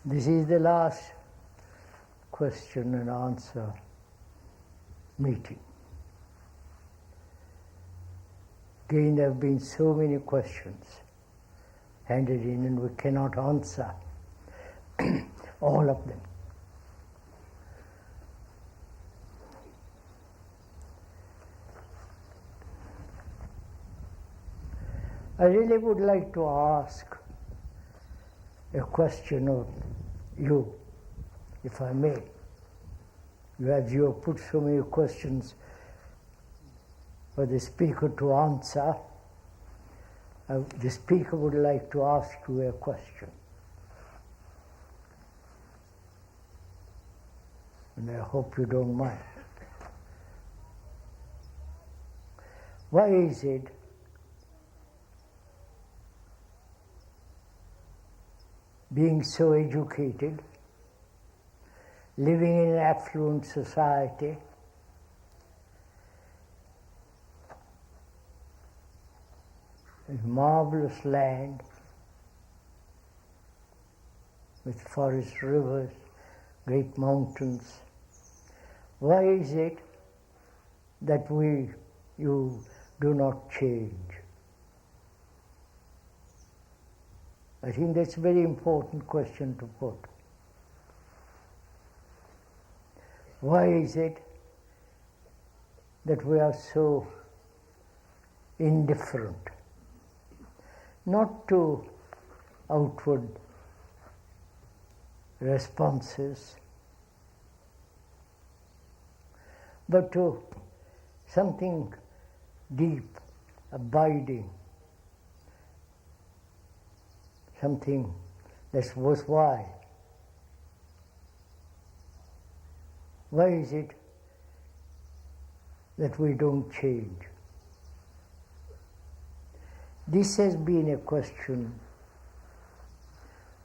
This is the last question and answer meeting. Again, there have been so many questions handed in and we cannot answer all of them. I really would like to ask a question of you, if I may. As you have put so many questions for the speaker to answer, the speaker would like to ask you a question. And I hope you don't mind. Why is it being so educated, living in an affluent society, a marvelous land with forests, rivers, great mountains, why is it that you do not change? I think that's a very important question to put. Why is it that we are so indifferent, not to outward responses, but to something deep, abiding, something that's worthwhile? Why is it that we don't change? This has been a question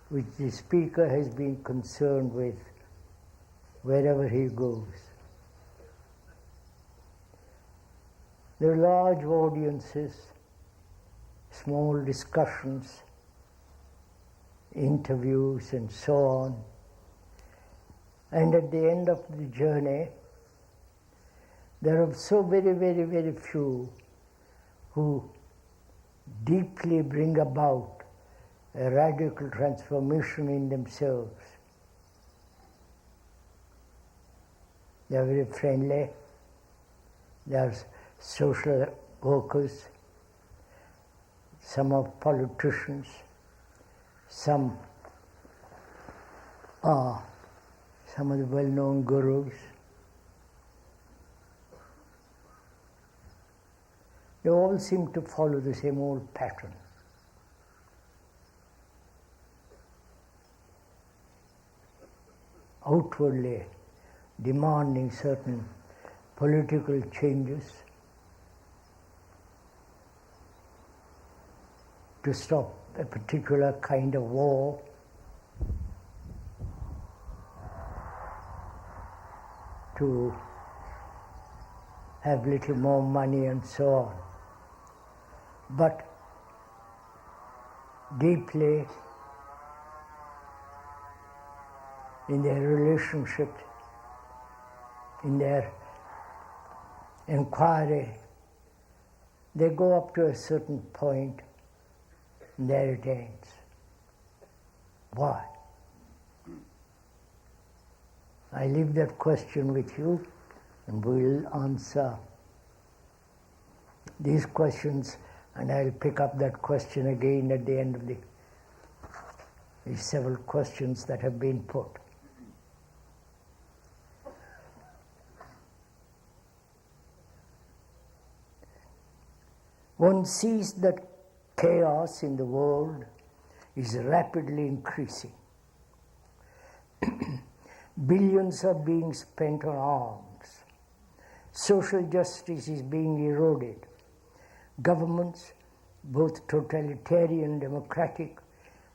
which the speaker has been concerned with wherever he goes. There are large audiences, small discussions, interviews and so on. And at the end of the journey, there are so very, very, very few who deeply bring about a radical transformation in themselves. They are very friendly, they are social workers, some are politicians, some are some of the well-known gurus. They all seem to follow the same old pattern. Outwardly demanding certain political changes to stop a particular kind of war, to have little more money and so on. But deeply in their relationship, in their inquiry, they go up to a certain point and there it ends. Why? I leave that question with you and we'll answer these questions, and I'll pick up that question again at the end of these several questions that have been put. One sees that chaos in the world is rapidly increasing. Billions are being spent on arms. Social justice is being eroded. Governments, both totalitarian and democratic,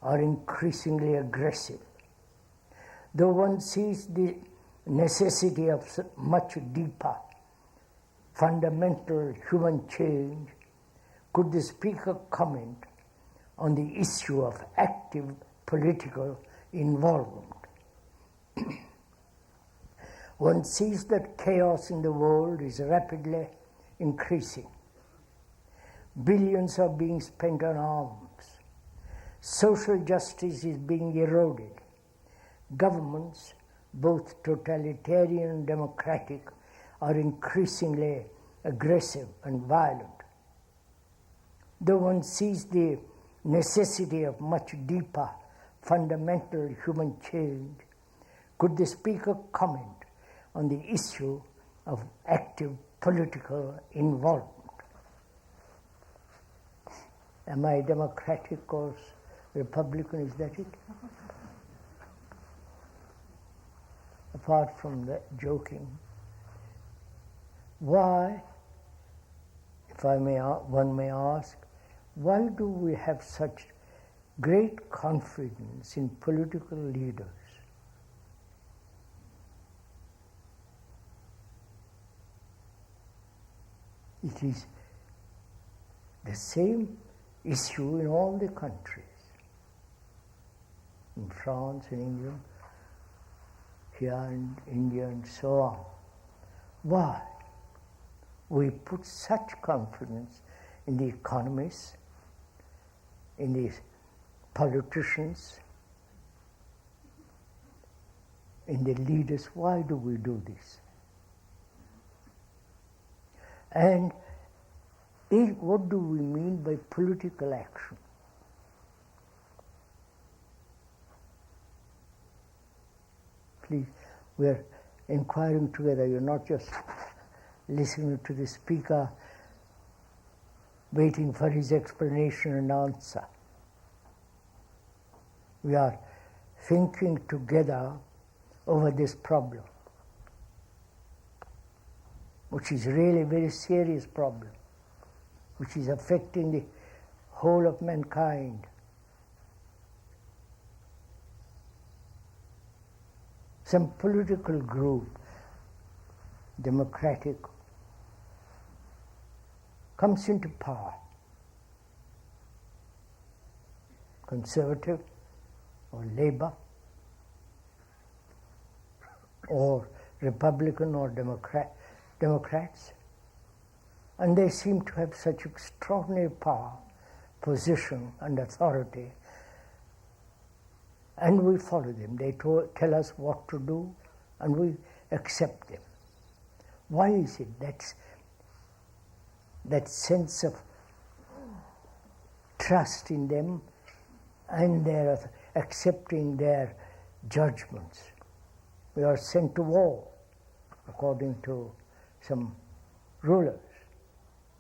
are increasingly aggressive. Though one sees the necessity of much deeper, fundamental human change, could the speaker comment on the issue of active political involvement. One sees that chaos in the world is rapidly increasing. Billions are being spent on arms. Social justice is being eroded. Governments, both totalitarian and democratic, are increasingly aggressive and violent. Though one sees the necessity of much deeper, fundamental human change, could the speaker comment on the issue of active political involvement? Am I democratic or Republican? Is that it? Apart from that joking, why, if one may ask, why do we have such great confidence in political leaders? It is the same issue in all the countries, in France, in England, here in India, and so on. Why? We put such confidence in the economists, in the politicians, in the leaders. Why do we do this? And what do we mean by political action? Please, we are inquiring together. You're not just listening to the speaker, waiting for his explanation and answer. We are thinking together over this problem, which is really a very serious problem, which is affecting the whole of mankind. Some political group, democratic, comes into power, conservative or Labour or Republican or Democrats, and they seem to have such extraordinary power, position and authority, and we follow them. They tell us what to do and we accept them. Why is it that sense of trust in them and their accepting their judgments? We are sent to war, according to some rulers,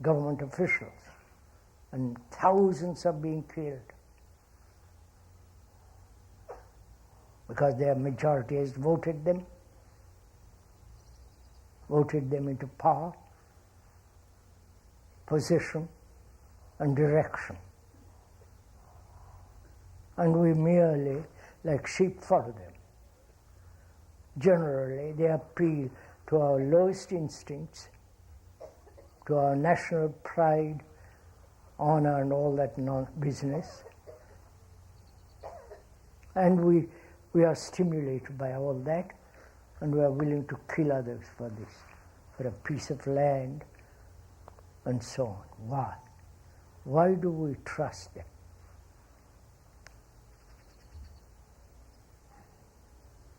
government officials, and thousands are being killed because their majority has voted them into power, position, and direction. And we merely, like sheep, follow them. Generally, they appeal to our lowest instincts, to our national pride, honor, and all that business. And we are stimulated by all that, and we are willing to kill others for this, for a piece of land, and so on. Why? Why do we trust them?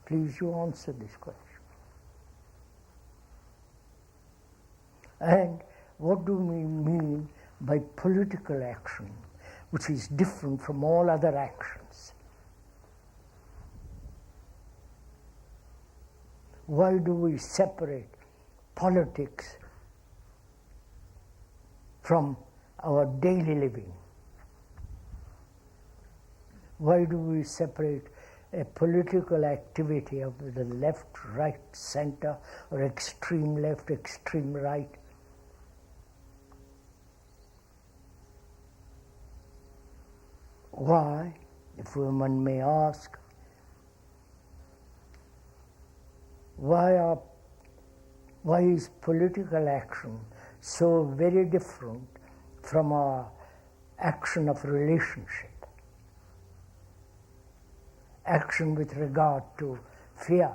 Please, you answer this question. And what do we mean by political action, which is different from all other actions? Why do we separate politics from our daily living? Why do we separate a political activity of the left, right, center, or extreme left, extreme right? Why, if one may ask, why is political action so very different from our action of relationship? action with regard to fear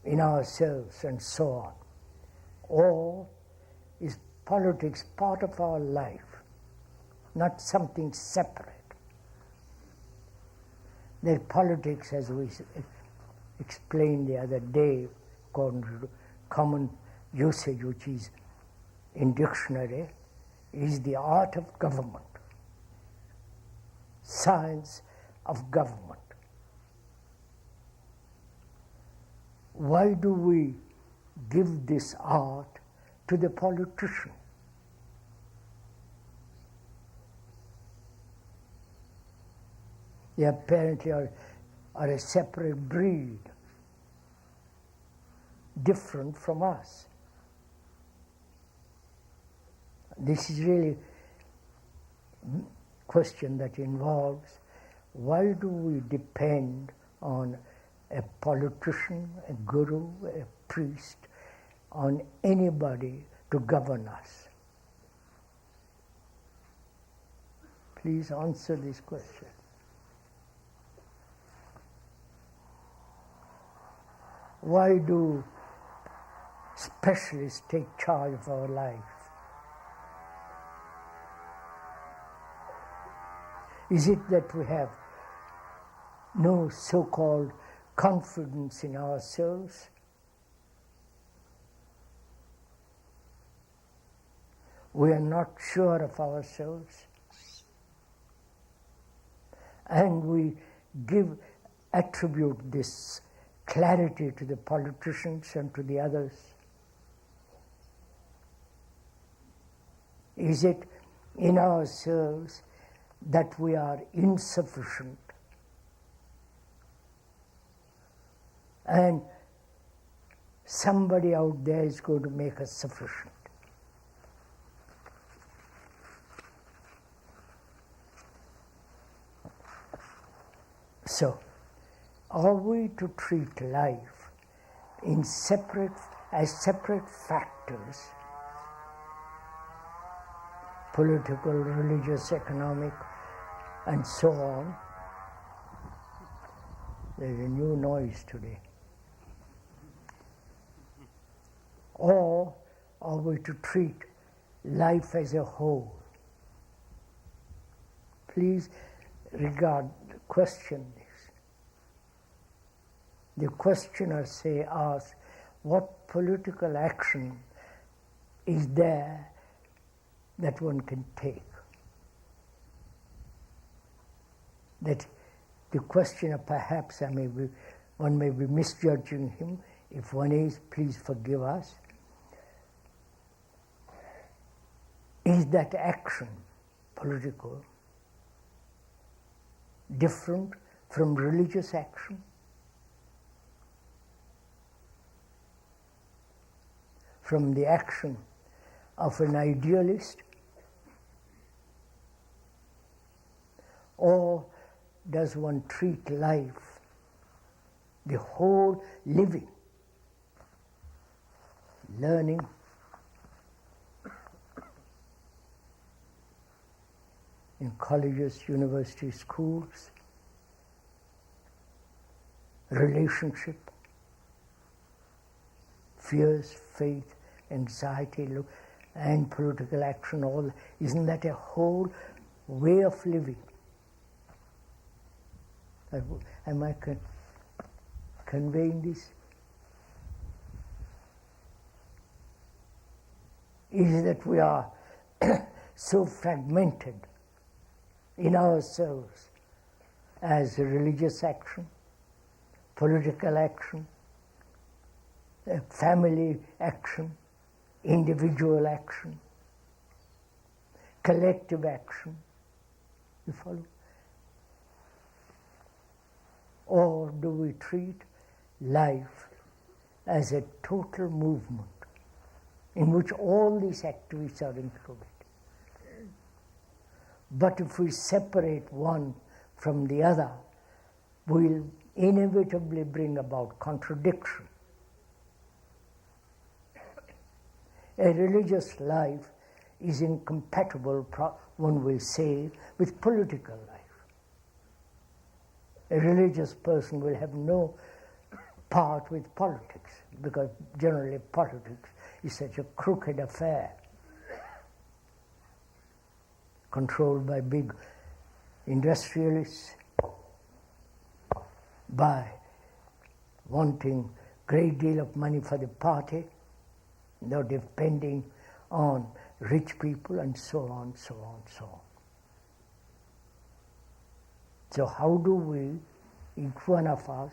in ourselves and so on? Or is politics part of our life, not something separate? That politics, as we explained the other day, according to common usage, which is in dictionary, is the art of government, science of government. Why do we give this art to the politician? They apparently are a separate breed, different from us. This is really a question that involves, why do we depend on a politician, a guru, a priest, on anybody to govern us? Please answer this question. Why do specialists take charge of our life? Is it that we have no so-called confidence in ourselves? We are not sure of ourselves, and we attribute this clarity to the politicians and to the others. Is it in ourselves that we are insufficient and somebody out there is going to make us sufficient? So, are we to treat life as separate factors, political, religious, economic, and so on? There's a new noise today. Or are we to treat life as a whole? Please question this. The questioner asks, what political action is there that one can take? That the questioner, perhaps one may be misjudging him. If one is, please forgive us. Is that action, political, different from religious action? From the action of an idealist? Or does one treat life, the whole living, learning, in colleges, universities, schools, relationship, fears, faith, anxiety, and political action, all, isn't that a whole way of living? Am I conveying this? Is it that we are so fragmented in ourselves as religious action, political action, family action, individual action, collective action? You follow? Or do we treat life as a total movement in which all these activities are included? But if we separate one from the other, we'll inevitably bring about contradiction. A religious life is incompatible, one will say, with political life. A religious person will have no part with politics, because generally politics is such a crooked affair, controlled by big industrialists, by wanting great deal of money for the party, now depending on rich people, and so on, so on, so on. So how do we, each one of us,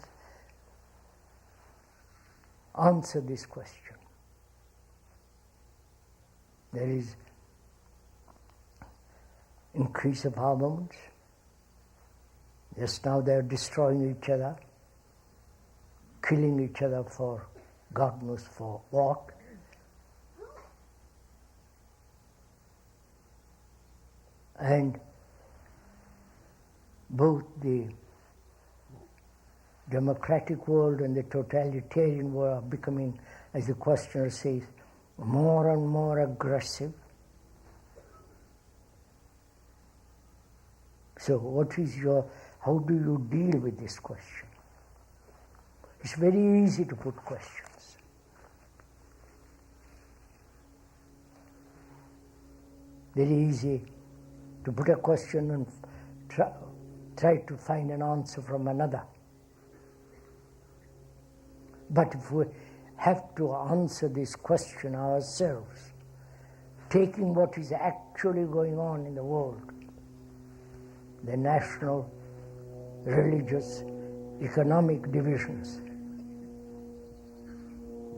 answer this question? There is increase of armaments. Just now they are destroying each other, killing each other for God knows for what. And both the democratic world and the totalitarian world are becoming, as the questioner says, more and more aggressive. So how do you deal with this question? It's very easy to put questions. Very easy to put a question and try to find an answer from another. But if we have to answer this question ourselves, taking what is actually going on in the world, the national, religious, economic divisions,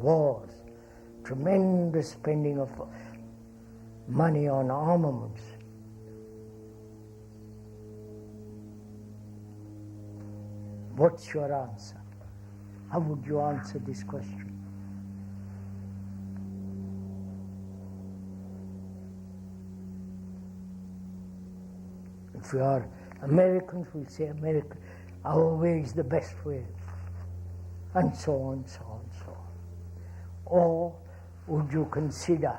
wars, tremendous spending of money on armaments, what's your answer? How would you answer this question? If we are Americans, we'll say America, our way is the best way, and so on, so on, so on. Or would you consider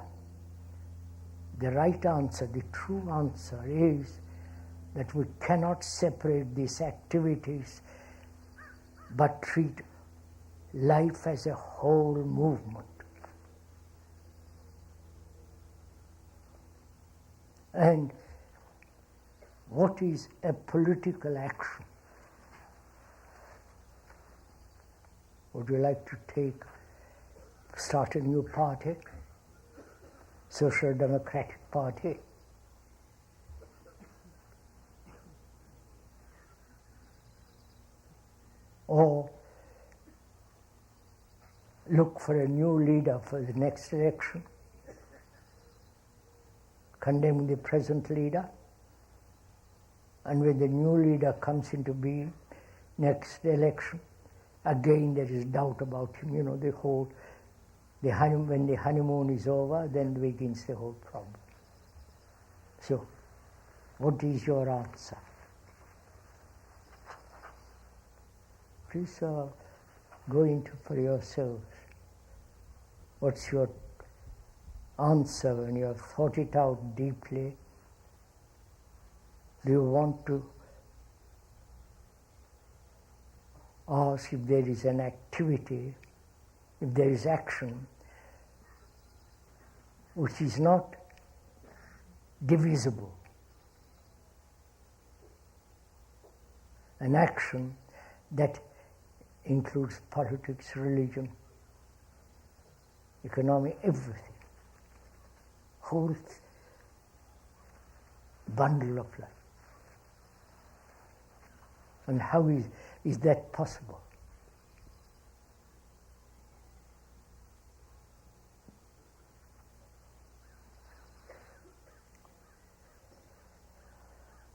the right answer, the true answer is that we cannot separate these activities but treat life as a whole movement. And what is a political action? Would you like to start a new party, Social Democratic Party? Or look for a new leader for the next election, condemn the present leader, and when the new leader comes into being next election, again there is doubt about him. You know, when the honeymoon is over, then begins the whole problem. So, what is your answer? Please go into for yourselves. What's your answer when you have thought it out deeply? Do you want to ask if there is an activity, if there is action, which is not divisible, an action that includes politics, religion, economy, everything, whole bundle of life. And how is that possible?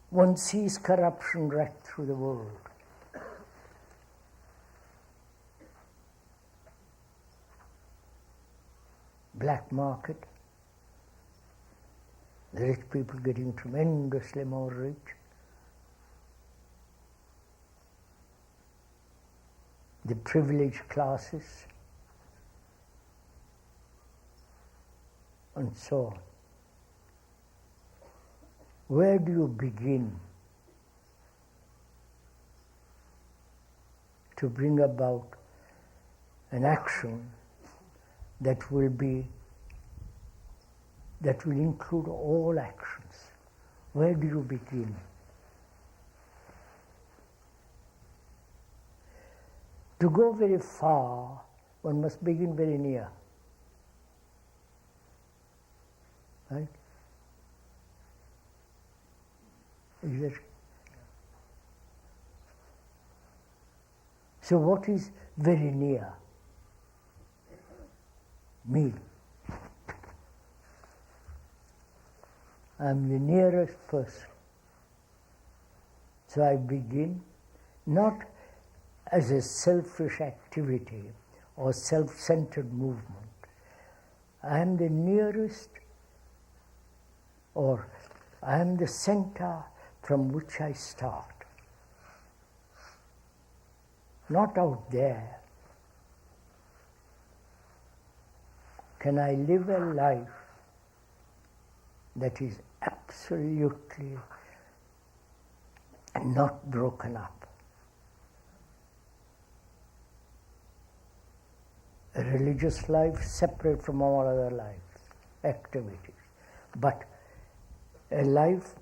One sees corruption right through the world. Black market, the rich people getting tremendously more rich. The privileged classes, and so on. Where do you begin to bring about an action that will include all actions. Where do you begin? To go very far, one must begin very near. Right? Is that? So what is very near? Me. I'm the nearest person. So I begin not as a selfish activity or self-centered movement. I am the nearest, or I am the center from which I start. Not out there. Can I live a life that is absolutely not broken up? A religious life separate from all other life activities, but a life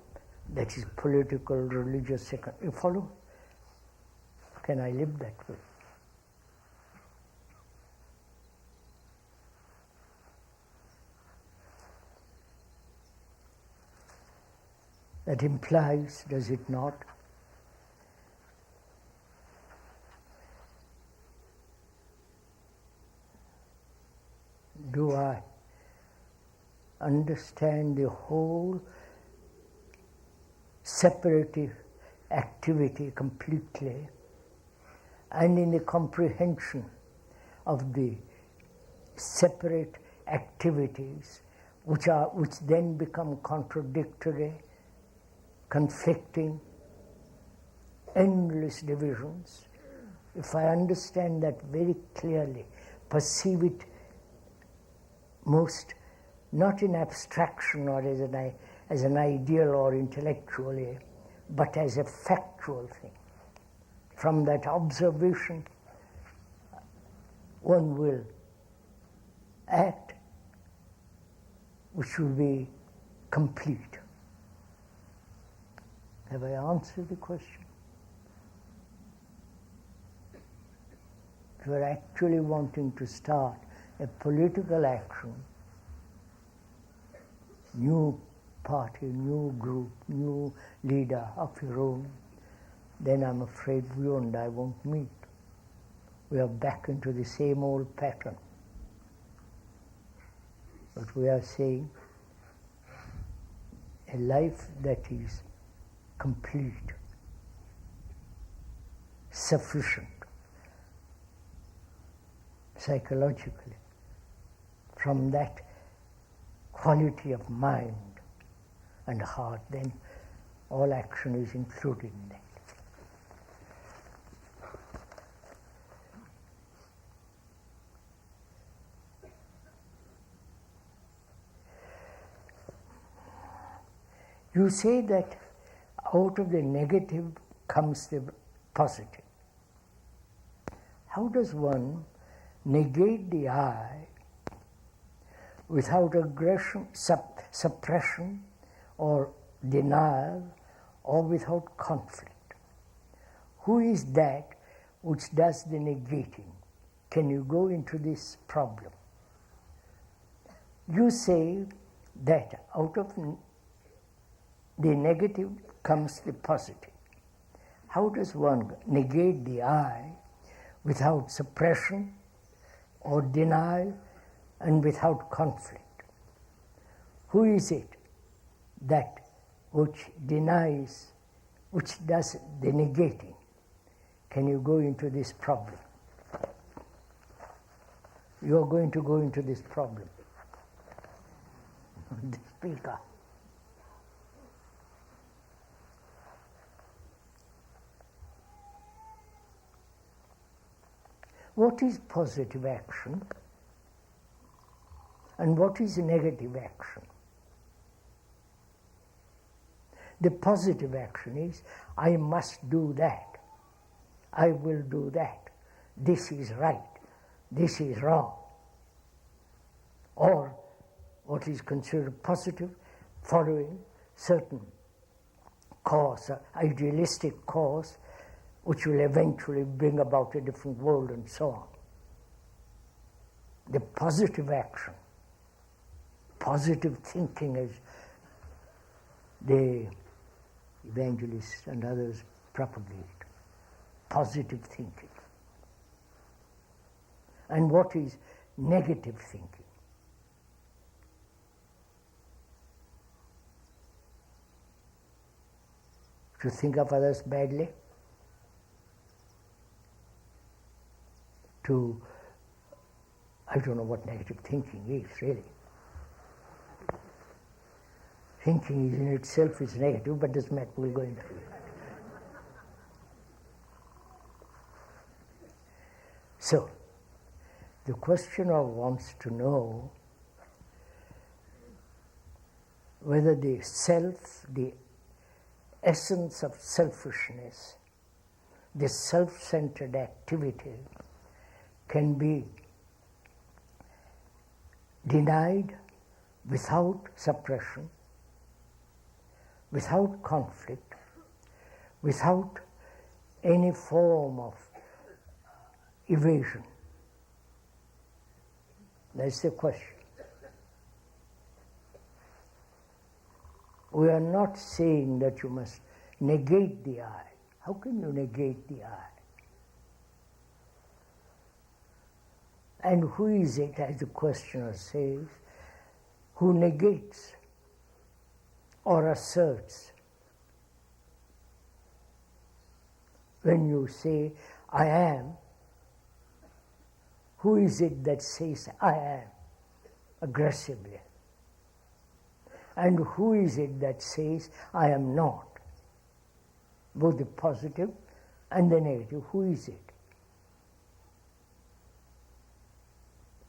that is political, religious, you follow? Can I live that way? That implies, does it not, do I understand the whole separative activity completely, and in the comprehension of the separate activities which then become contradictory, conflicting, endless divisions, if I understand that very clearly, perceive it most not in abstraction or as an ideal or intellectually, but as a factual thing. From that observation, one will act which will be complete. Have I answered the question? If you are actually wanting to start a political action, new party, new group, new leader of your own, then I'm afraid you and I won't meet. We are back into the same old pattern. But we are saying a life that is complete, sufficient, psychologically, from that quality of mind and heart, then all action is included in that. You say that out of the negative comes the positive. How does one negate the I without aggression, suppression, or denial, or without conflict? Who is that which does the negating? Can you go into this problem? You say that out of the negative comes the positive. How does one negate the I without suppression or denial and without conflict? Who is it that which denies, which does the negating? Can you go into this problem? You are going to go into this problem. The speaker. What is positive action and what is negative action? The positive action is, I must do that, I will do that. this is right, this is wrong. Or what is considered positive, following certain cause, idealistic cause, which will eventually bring about a different world and so on. The positive action, positive thinking, as the evangelists and others propagate, positive thinking. And what is negative thinking? To think of others badly, to, I don't know what negative thinking is really. Thinking in itself is negative, but doesn't matter, we'll go into it. So, the questioner wants to know whether the self, the essence of selfishness, this self-centered activity can be denied without suppression, without conflict, without any form of evasion. That's the question. We are not saying that you must negate the I. How can you negate the I? And who is it, as the questioner says, who negates or asserts? When you say, I am, who is it that says, I am, aggressively? And who is it that says, I am not? Both the positive and the negative. Who is it?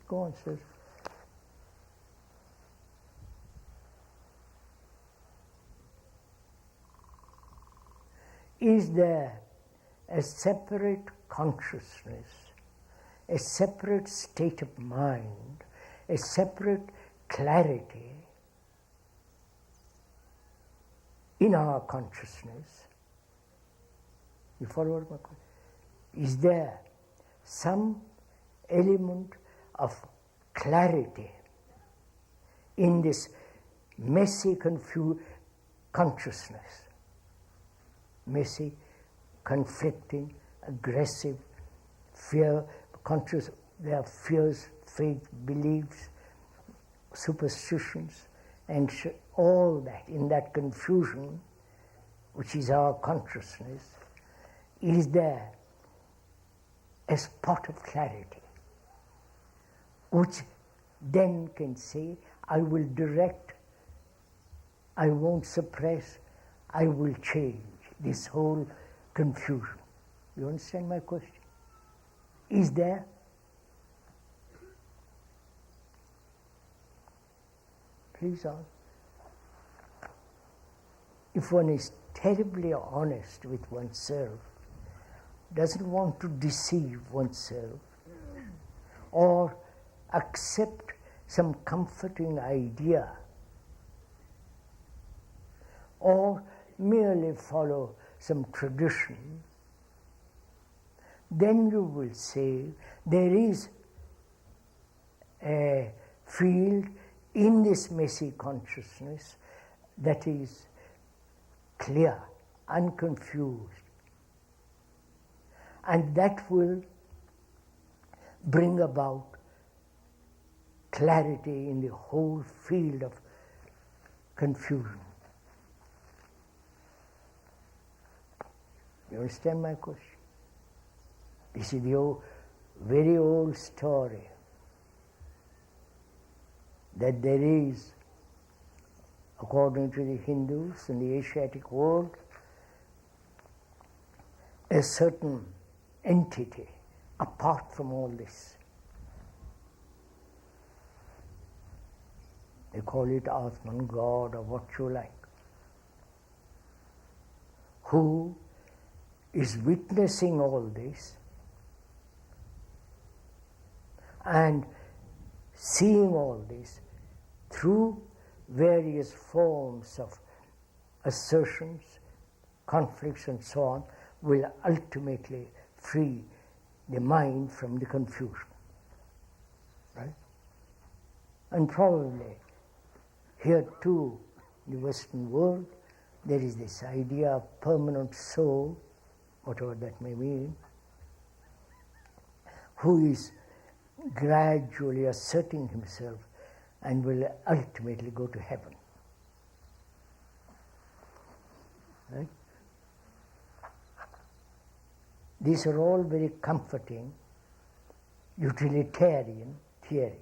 Go on, sir. Is there a separate consciousness, a separate state of mind, a separate clarity in our consciousness? You follow what my question? Is there some element of clarity in this messy, confused consciousness? Messy, conflicting, aggressive, fear, conscious, there are fears, faith, beliefs, superstitions, and all that, in that confusion, which is our consciousness, is there a spot of clarity, which then can say, I will direct, I won't suppress, I will change this whole confusion. You understand my question? Is there? Please on. If one is terribly honest with oneself, doesn't want to deceive oneself, or accept some comforting idea, or merely follow some tradition, then you will say there is a field in this messy consciousness that is clear, unconfused, and that will bring about clarity in the whole field of confusion. You understand my question? This is the very old story that there is, according to the Hindus in the Asiatic world, a certain entity apart from all this. They call it Atman, God, or what you like, who is witnessing all this And seeing all this through various forms of assertions, conflicts and so on, will ultimately free the mind from the confusion. Right? And probably here too, in the Western world, there is this idea of permanent soul, whatever that may mean, who is gradually asserting himself and will ultimately go to heaven. Right? These are all very comforting, utilitarian theories.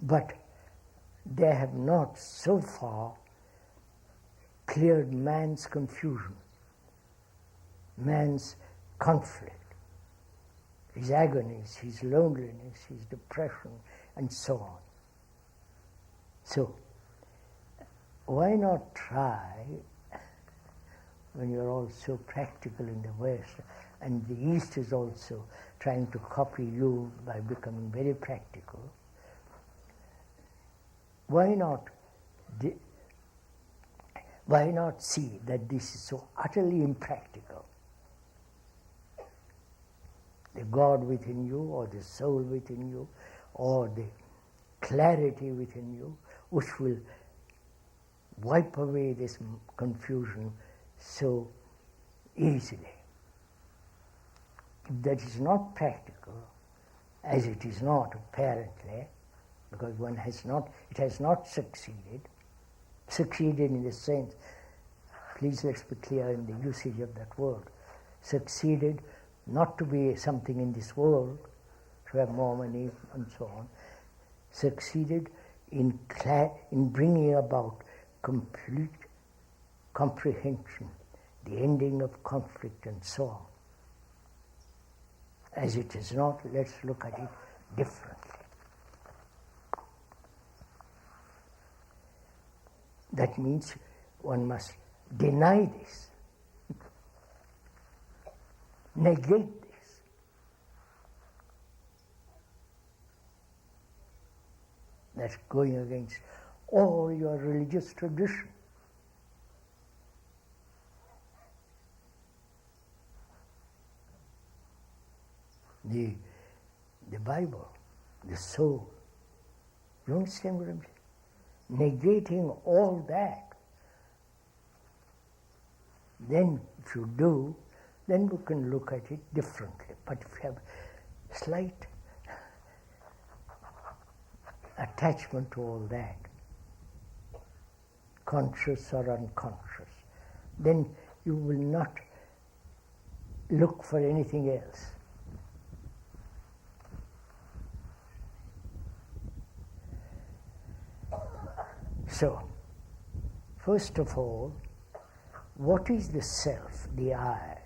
But they have not so far cleared man's confusion, man's conflict, his agonies, his loneliness, his depression, and so on. So, why not try, when you're all so practical in the West, and the East is also trying to copy you by becoming very practical, why not see that this is so utterly impractical? The God within you, or the soul within you, or the clarity within you, which will wipe away this confusion so easily. If that is not practical, as it is not apparently, because it has not succeeded in the sense, please let's be clear in the usage of that word, succeeded not to be something in this world, to have more money and so on, succeeded in bringing about complete comprehension, the ending of conflict and so on. As it is not, let's look at it differently. That means one must deny this, negate this. That's going against all your religious tradition. The Bible, the soul. You understand what I'm saying? Negating all that. Then, if you do, then you can look at it differently. But if you have slight attachment to all that, conscious or unconscious, then you will not look for anything else. So, first of all, what is the self, the I?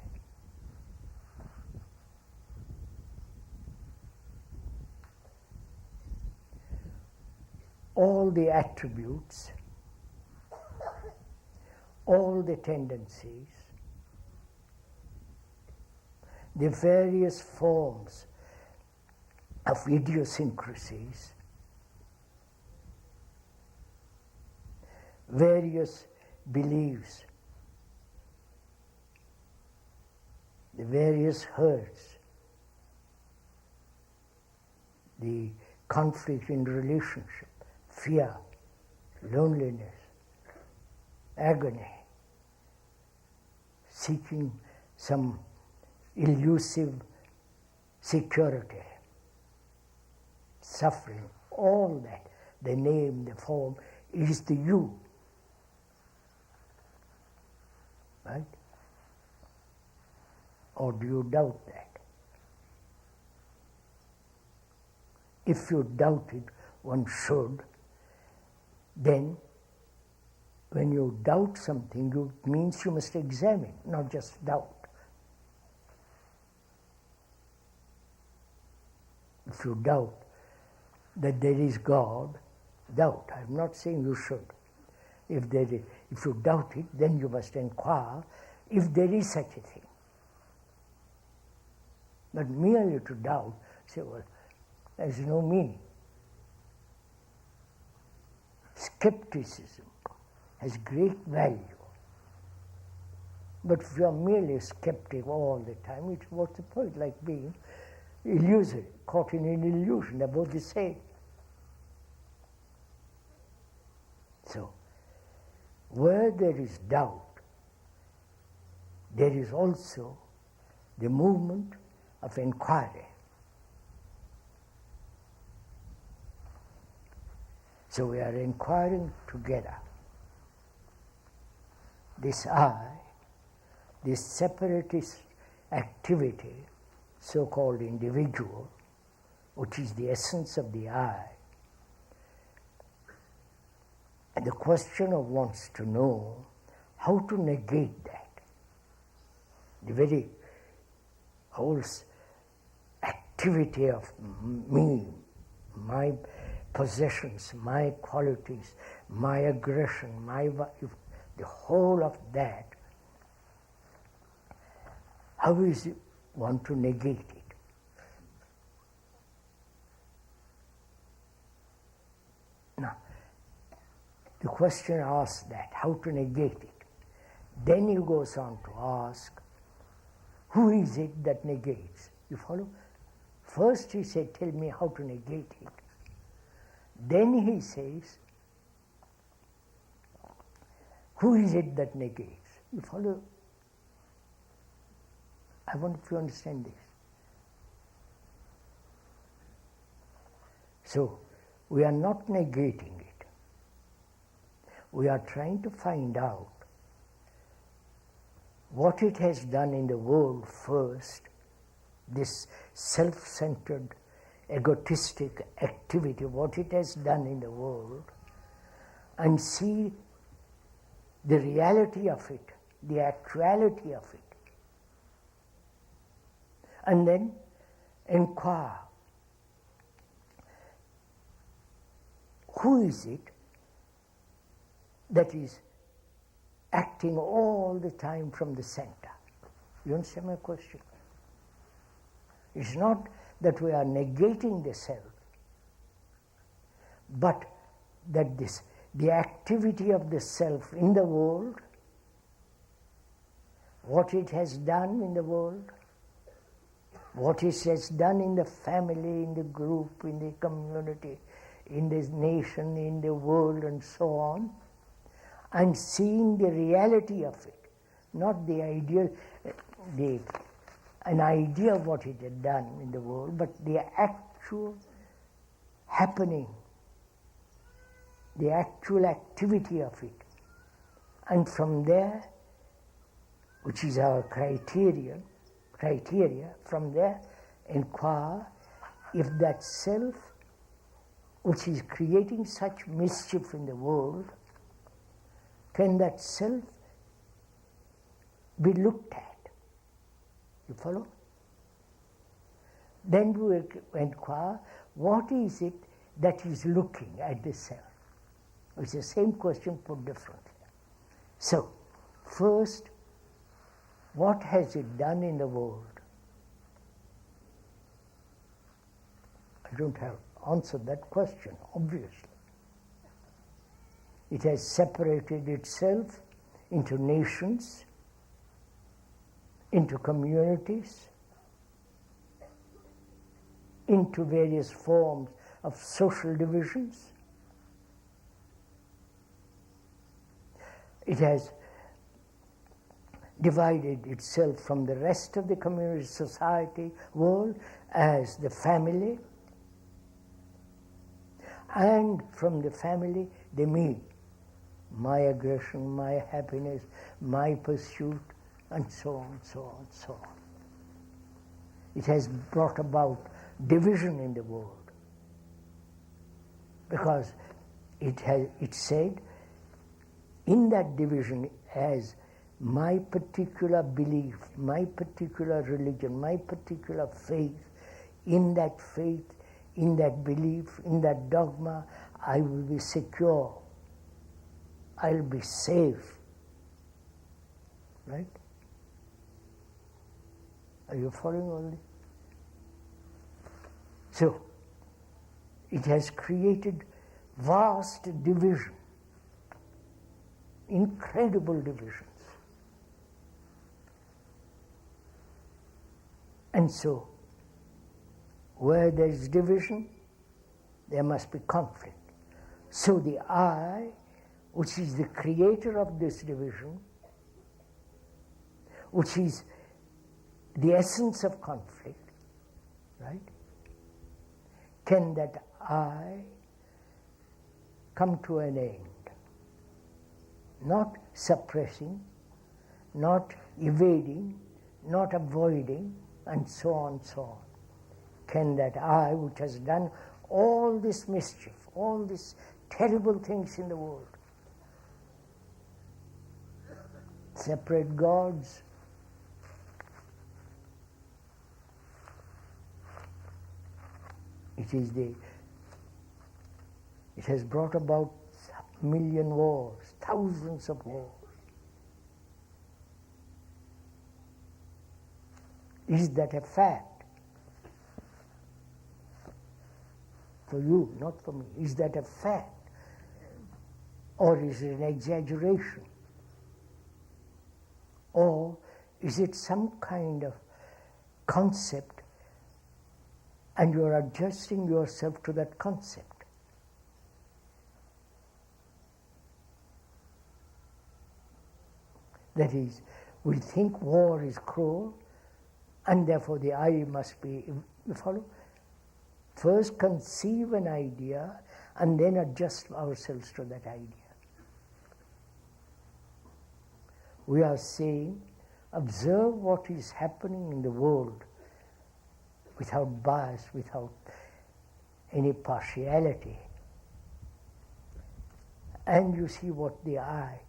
All the attributes, all the tendencies, the various forms of idiosyncrasies, various beliefs, the various hurts, the conflict in relationship, fear, loneliness, agony, seeking some elusive security, suffering, all that, the name, the form, is the you. Right? Or do you doubt that? If you doubt it, one should, then when you doubt something, it means you must examine, not just doubt. If you doubt that there is God, doubt. I'm not saying you should. If you doubt it, then you must inquire if there is such a thing. But merely to doubt, say, well, there's no meaning. Skepticism has great value. But if you are merely a skeptic all the time, what's the point? Like being illusory, caught in an illusion, they're both the same. So, where there is doubt, there is also the movement of inquiry. So we are inquiring together. This I, this separatist activity, so-called individual, which is the essence of the I, and the questioner wants to know how to negate that. The very whole activity of me, my possessions, my qualities, my aggression, the whole of that, how is it one to negate it? Now, the question asks that, how to negate it. Then he goes on to ask, who is it that negates? You follow? First he said, tell me how to negate it. Then he says, who is it that negates? You follow? I want you to understand this. So, we are not negating it. We are trying to find out what it has done in the world first, this self-centered, egotistic activity, what it has done in the world, and see the reality of it, the actuality of it. And then inquire, who is it that is acting all the time from the center? You understand my question? It's not that we are negating the self, but that the activity of the self in the world, what it has done in the world, what it has done in the family, in the group, in the community, in this nation, in the world, and so on, and seeing the reality of it, not the ideal, an idea of what it had done in the world, but the actual happening, the actual activity of it. And from there, which is our criteria, from there inquire if that self, which is creating such mischief in the world, can that self be looked at? You follow? Then we inquire, what is it that is looking at the self? It's the same question put differently. So, first, what has it done in the world? I don't have answered that question, obviously. It has separated itself into nations, into communities, into various forms of social divisions. It has divided itself from the rest of the community, society, world as the family, and from the family, the me, my aggression, my happiness, my pursuit, and so on, so on, so on. It has brought about division in the world because it said, in that division as my particular belief, my particular religion, my particular faith, in that belief, in that dogma, I will be secure, I'll be safe. Right? Are you following all this? So, it has created vast division, incredible divisions. And so, where there is division, there must be conflict. So the I, which is the creator of this division, which is the essence of conflict, right? Can that I come to an end? Not suppressing, not evading, not avoiding, and so on, so on. Can that I, which has done all this mischief, all these terrible things in the world, separate gods, it has brought about a million wars, thousands of wars. Is that a fact? For you, not for me. Is that a fact? Or is it an exaggeration? Or is it some kind of concept and you are adjusting yourself to that concept? That is, we think war is cruel and therefore the I must be, you follow? First conceive an idea and then adjust ourselves to that idea. We are saying, observe what is happening in the world without bias, without any partiality. And you see what the I,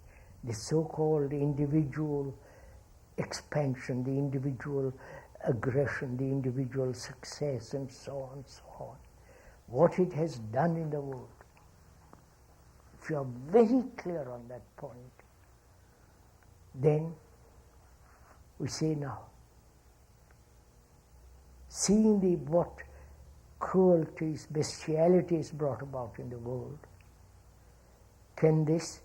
the so-called individual expansion, the individual aggression, the individual success, and so on, so on. What it has done in the world. If you are very clear on that point, then we say now, seeing what cruelties, bestialities brought about in the world, can this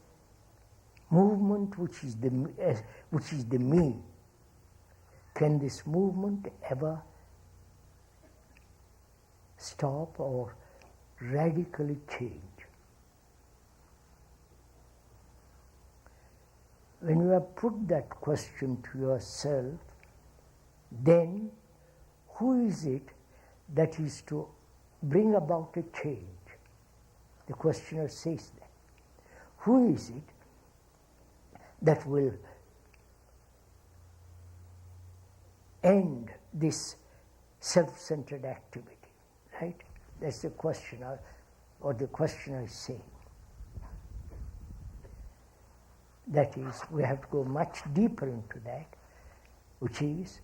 movement which is the me, can this movement ever stop or radically change? When you have put that question to yourself, then who is it that is to bring about a change? The questioner says that. Who is it that will end this self-centered activity, right? That's the questioner, or the questioner is saying. That is, we have to go much deeper into that, which is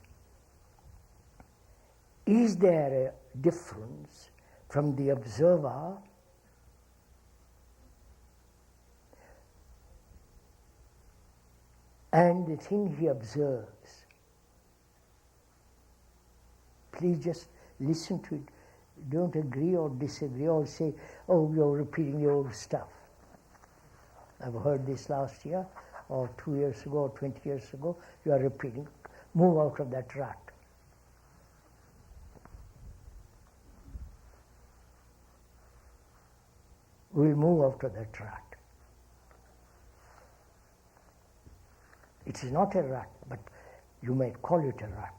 there a difference from the observer and the thing he observes? Please just listen to it. Don't agree or disagree or say, oh, you're repeating the old stuff. I've heard this last year, or 2 years ago, or 20 years ago. You are repeating. Move out of that rut. We'll move out of that rut. It is not a rut, but you might call it a rut.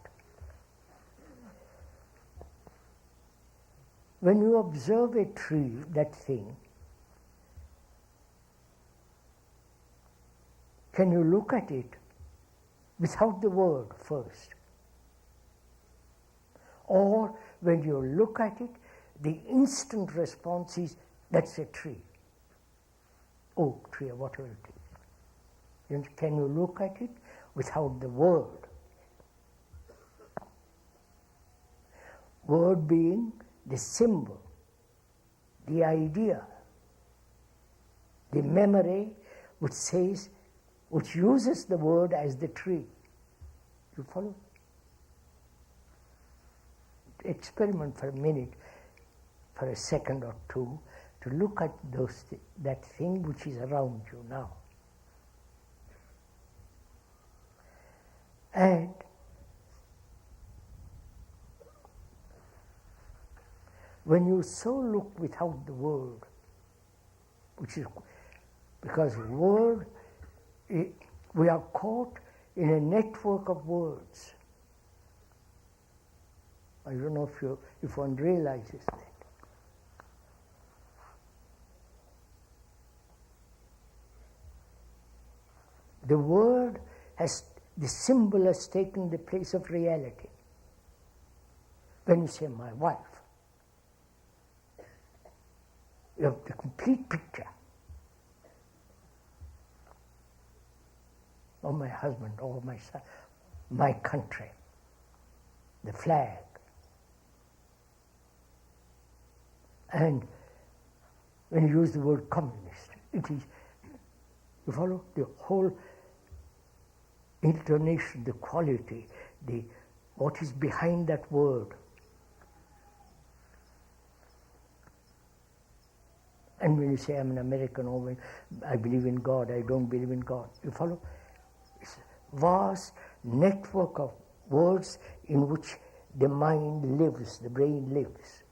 When you observe a tree, that thing, can you look at it without the word first? Or when you look at it, the instant response is, that's a tree. Oak tree, or whatever it is. Can you look at it without the word? Word being the symbol, the idea, the memory which uses the word as the tree. You follow? Experiment for a minute. for a second or two to look at that thing which is around you now. And when you so look without the word, which is because word, we are caught in a network of words. I don't know if one realizes that. The word the symbol has taken the place of reality. When you say my wife, you have the complete picture. Or my husband, or my son, my country, the flag. And when you use the word communist, it is, you follow, the whole intonation, the quality, what is behind that word. And when you say I'm an American, or when I believe in God, I don't believe in God, you follow? It's a vast network of words in which the mind lives, the brain lives.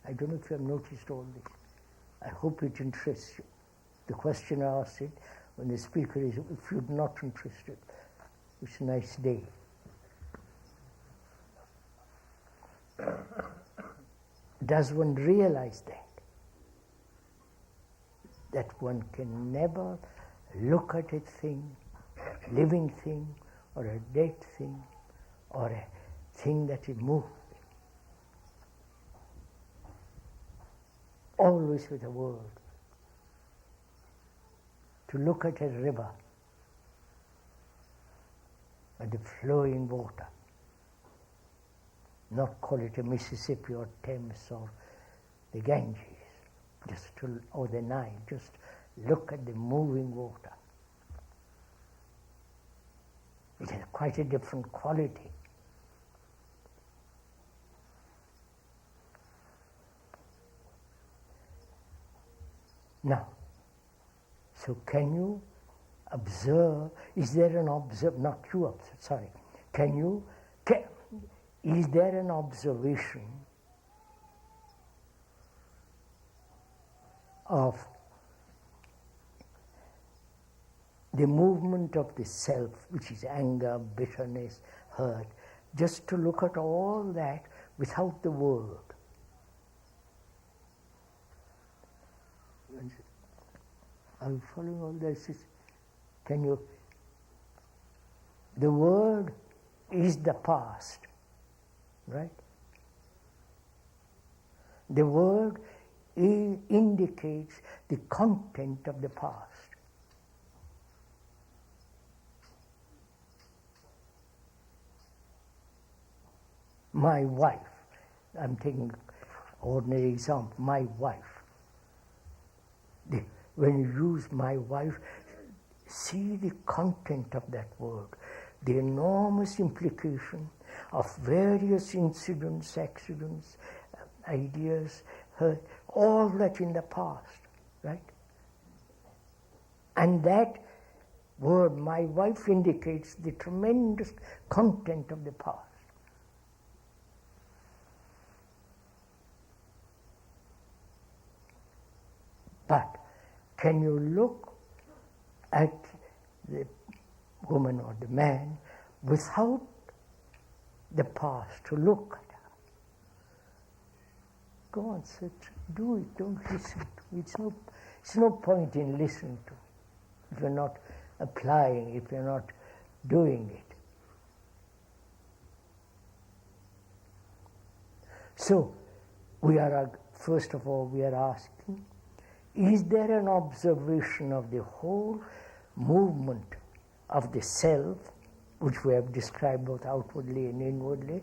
I don't know if you have noticed all this. I hope it interests you. The question I asked it when the speaker is, if you're not interested, it's a nice day. Does one realize that? That one can never look at a thing, living thing, or a dead thing, or a thing that is moving. Always with a word. To look at a river, at the flowing water, not call it a Mississippi or Thames or the Ganges, or the Nile, just look at the moving water. It has quite a different quality. Now, so can you observe, is there an not you observe, sorry, is there an observation of the movement of the self, which is anger, bitterness, hurt, just to look at all that without the word? Are you following all this? The word is the past, right? The word indicates the content of the past. My wife, I'm taking ordinary example, my wife. When you use my wife, see the content of that word, the enormous implication of various incidents, accidents, ideas, hurt, all that in the past, right? And that word, my wife, indicates the tremendous content of the past. But can you look at the woman or the man without the past to look at her? Go on, sit, do it, don't listen to it. It's no point in listening to it if you're not applying, if you're not doing it. So, first of all, we are asking, is there an observation of the whole movement of the self, which we have described both outwardly and inwardly?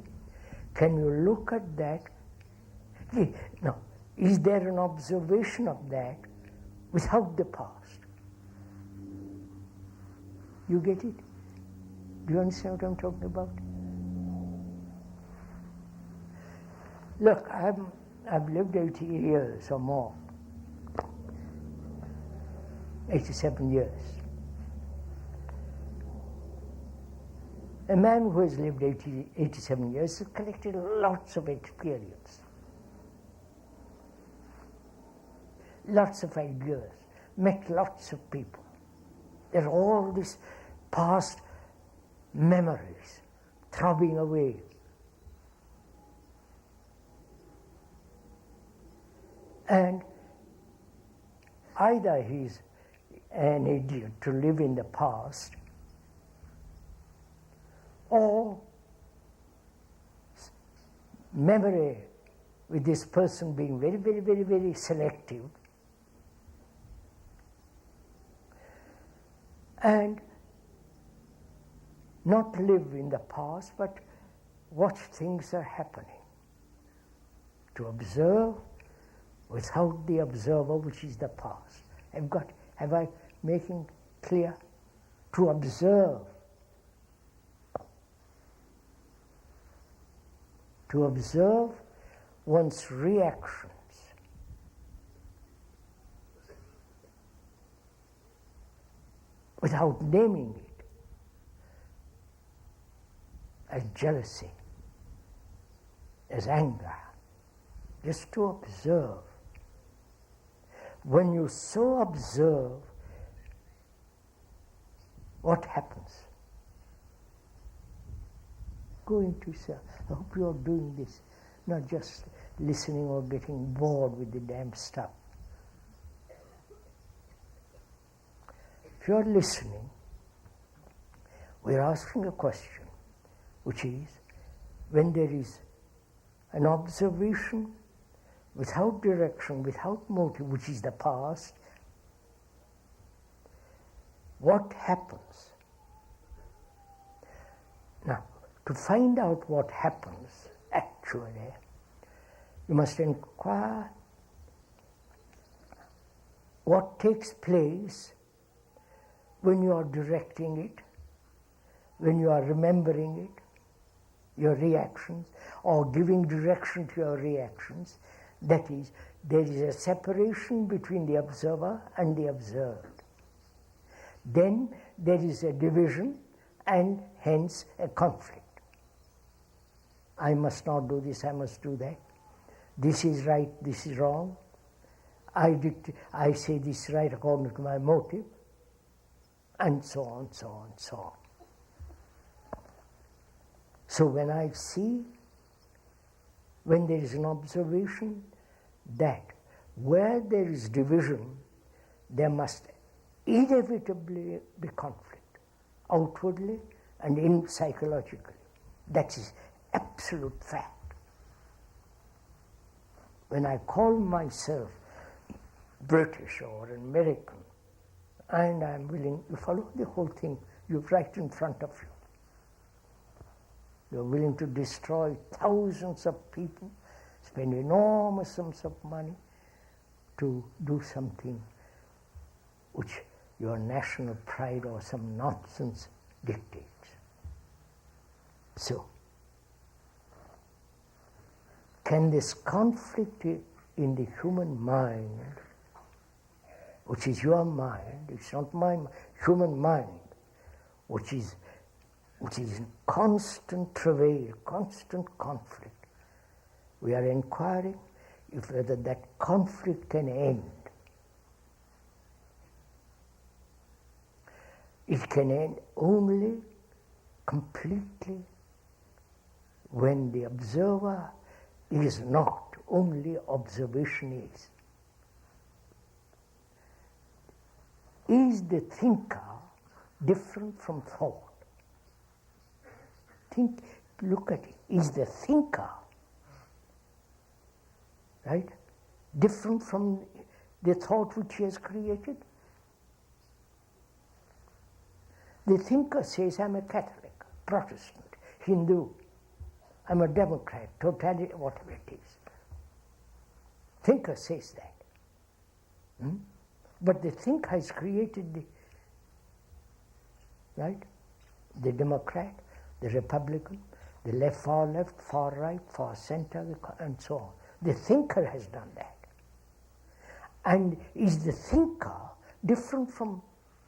Can you look at that? Now, is there an observation of that without the past? You get it? Do you understand what I'm talking about? Look, I've lived 80 years or more, 87 years. A man who has lived 87 years has collected lots of experience, lots of ideas, met lots of people. There are all these past memories throbbing away. And either he's an idiot to live in the past, or memory with this person being very, very, very, very selective, and not live in the past, but watch things are happening. To observe without the observer, which is the past. Have I making clear? To observe. To observe one's reactions. Without naming it as jealousy, as anger. Just to observe. When you so observe, what happens? Go into yourself. I hope you are doing this, not just listening or getting bored with the damn stuff. If you are listening, we are asking a question, which is, when there is an observation without direction, without motive, which is the past, what happens? Now, to find out what happens, actually, you must inquire what takes place when you are directing it, when you are remembering it, your reactions, or giving direction to your reactions. That is, there is a separation between the observer and the observed. Then there is a division and hence a conflict. I must not do this, I must do that. This is right, this is wrong. I say this right according to my motive, and so on, so on, so on. So when I see, when there is an observation, that where there is division, there must inevitably be conflict, outwardly and in psychologically. That is absolute fact. When I call myself British or American, and I'm willing, you follow the whole thing, you're right in front of you. You're willing to destroy thousands of people, spend enormous sums of money to do something which your national pride or some nonsense dictates. So, can this conflict in the human mind, which is your mind, it's not my mind, human mind, which is in constant travail, constant conflict. We are inquiring if whether that conflict can end. It can end only completely when the observer is not, only observation is. Is the thinker different from thought? Look at it. Is the thinker, right, different from the thought which he has created? The thinker says, I'm a Catholic, Protestant, Hindu, I'm a Democrat, totalitarian, whatever it is. Thinker says that. But the thinker has created the Democrat, the Republican, the left, far right, far center, and so on. The thinker has done that. And is the thinker different from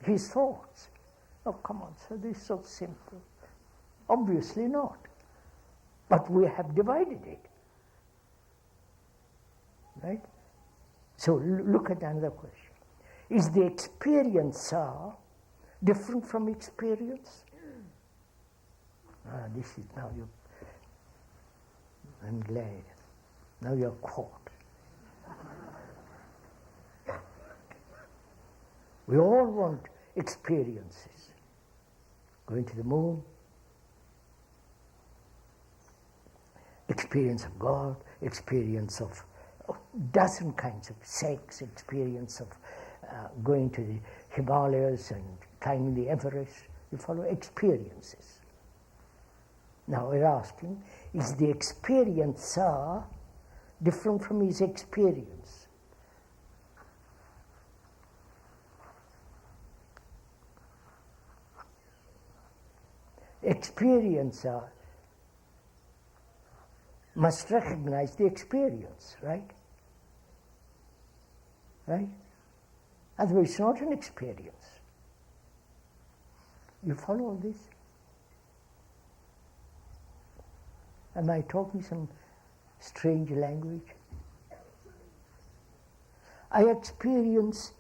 his thoughts? Oh, come on, sir, this is so simple. Obviously not. But we have divided it. Right? So look at another question. Is the experiencer different from experience? This is now you. I'm glad. Now you're caught. We all want experiences. Going to the moon, experience of God, experience of dozen kinds of sex, experience of going to the Himalayas and climbing the Everest. You follow experiences. Now we're asking, is the experiencer different from his experience? Experiencer must recognize the experience, right? Right? Otherwise it's not an experience. You follow all this? Am I talking some strange language? I experience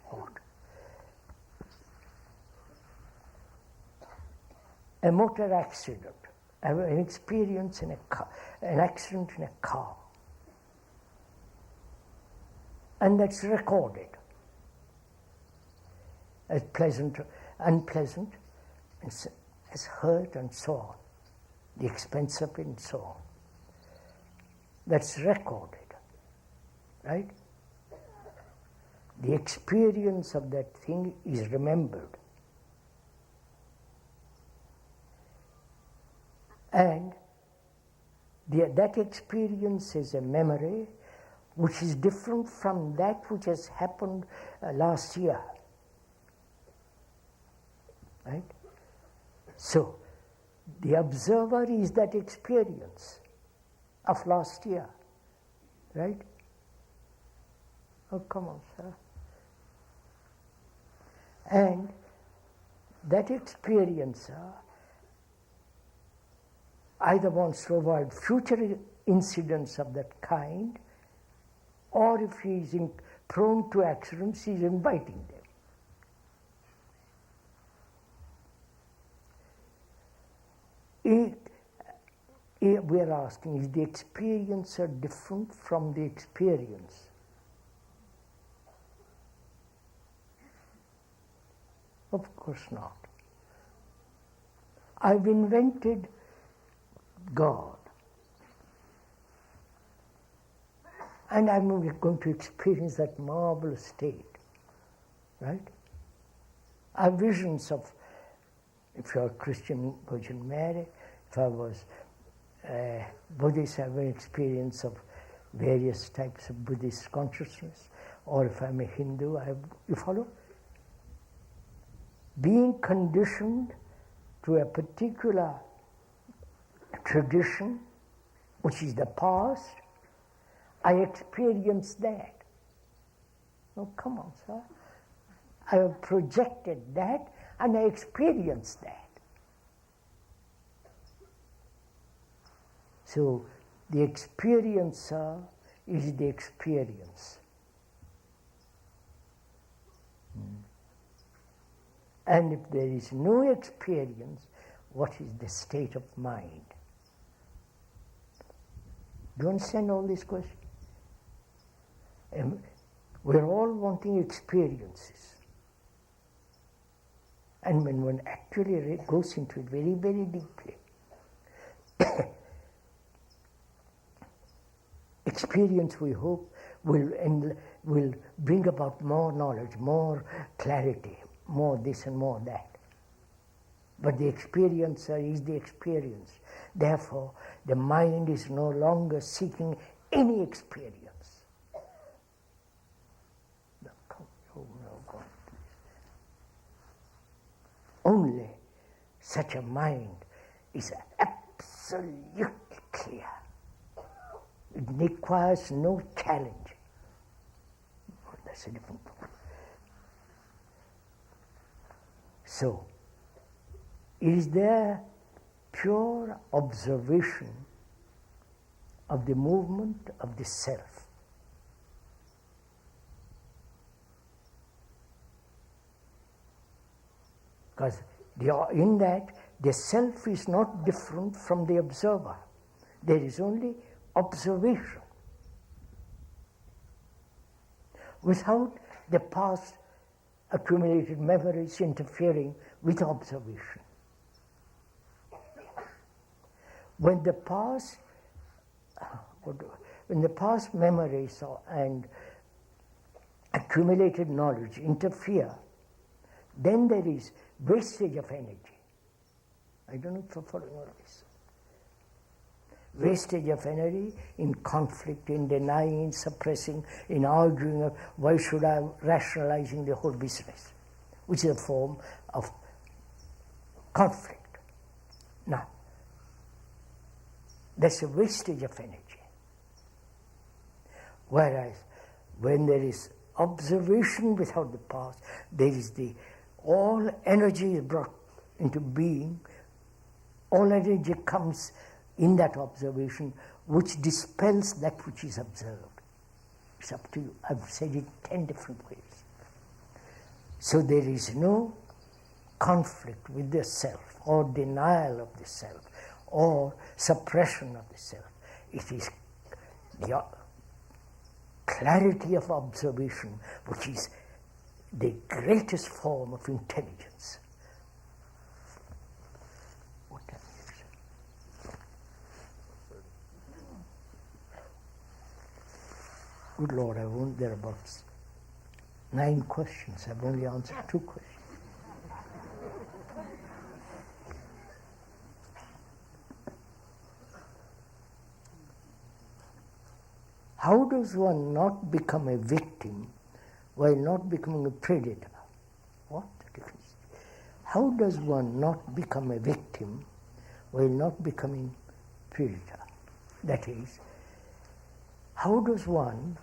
what? A motor accident. I have an experience in a car, an accident in a car. And that's recorded as pleasant, unpleasant, as hurt and so on. The expense of it and so on. That's recorded, right? The experience of that thing is remembered. And that experience is a memory which is different from that which has happened last year. Right? So, the observer is that experience of last year. Right? Oh, come on, sir. And that experiencer either wants to avoid future incidents of that kind, or if he is prone to accidents, he is inviting them. We are asking, is the experiencer different from the experience? Of course not. I've invented God, and I'm going to experience that marvelous state, right? I have visions of, if you're a Christian Virgin Mary, if I was Buddhist, I have an experience of various types of Buddhist consciousness, or if I'm a Hindu, you follow? Being conditioned to a particular tradition, which is the past, I experience that. Oh, come on, sir. I have projected that and I experienced that. So, the experiencer is the experience. And if there is no experience, what is the state of mind? Do you understand all these questions? We're all wanting experiences. And when one actually goes into it very, very deeply, experience, we hope, will bring about more knowledge, more clarity, more this and more that. But the experiencer is the experience. Therefore, the mind is no longer seeking any experience. No, come, oh no, God, please. Only such a mind is absolutely clear. requires no challenge. That's a different problem. So, is there pure observation of the movement of the self? Because in that, the self is not different from the observer. There is only observation. Without the past accumulated memories interfering with observation. When the past memories and accumulated knowledge interfere, then there is wastage of energy. I don't know if you're following all this. Wastage of energy in conflict, in denying, in suppressing, in arguing, why should I, rationalizing the whole business, which is a form of conflict. Now, that's a wastage of energy. Whereas, when there is observation without the past, there is all energy is brought into being, all energy comes in that observation, which dispels that which is observed. It's up to you. I've said it 10 different ways. So there is no conflict with the self, or denial of the self, or suppression of the self. It is the clarity of observation, which is the greatest form of intelligence. Good Lord, I've only, there are about 9 questions. I've only answered 2 questions. How does one not become a victim while not becoming a predator? What the difference? How does one not become a victim while not becoming predator? That is, how does one